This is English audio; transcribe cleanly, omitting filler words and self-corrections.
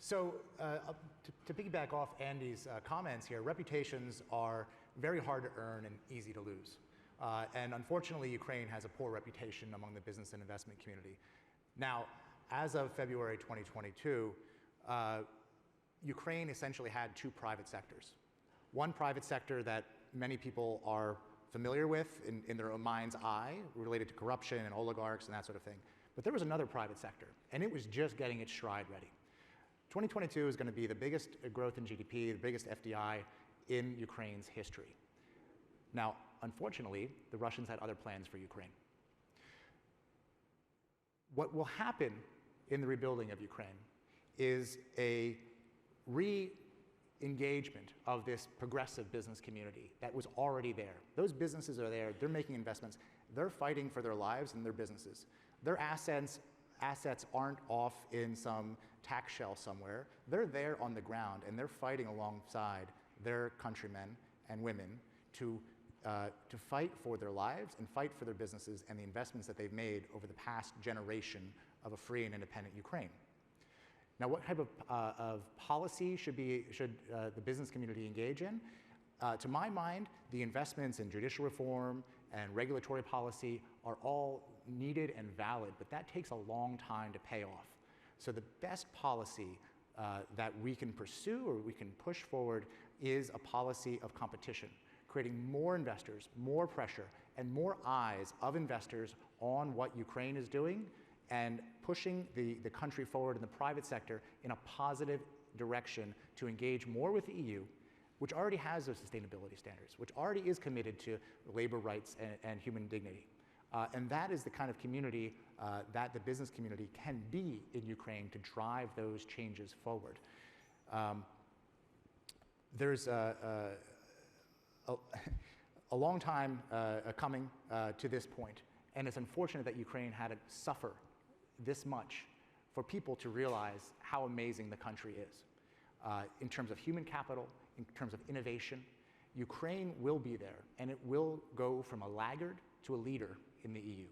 So to piggyback off Andy's comments here, reputations are very hard to earn and easy to lose. And unfortunately, Ukraine has a poor reputation among the business and investment community. Now, as of February 2022, Ukraine essentially had two private sectors. One private sector that many people are familiar with in their own mind's eye, related to corruption and oligarchs and that sort of thing. But there was another private sector, and it was just getting its stride ready. 2022 is going to be the biggest growth in GDP, the biggest FDI in Ukraine's history. Now, unfortunately, the Russians had other plans for Ukraine. What will happen in the rebuilding of Ukraine is a re-engagement of this progressive business community that was already there. Those businesses are there, they're making investments, they're fighting for their lives and their businesses. Their assets aren't off in some tax shell somewhere. They're there on the ground, and they're fighting alongside their countrymen and women to fight for their lives and fight for their businesses and the investments that they've made over the past generation of a free and independent Ukraine. Now, what type of policy should the business community engage in? To my mind, the investments in judicial reform and regulatory policy are all needed and valid, but that takes a long time to pay off. So the best policy that we can pursue or we can push forward is a policy of competition, creating more investors, more pressure, and more eyes of investors on what Ukraine is doing and pushing the country forward in the private sector in a positive direction to engage more with the EU, which already has those sustainability standards, which already is committed to labor rights and human dignity. And that is the kind of community that the business community can be in Ukraine to drive those changes forward. There's a long time coming to this point, and it's unfortunate that Ukraine had to suffer this much for people to realize how amazing the country is. In terms of human capital, in terms of innovation, Ukraine will be there, and it will go from a laggard to a leader in the EU.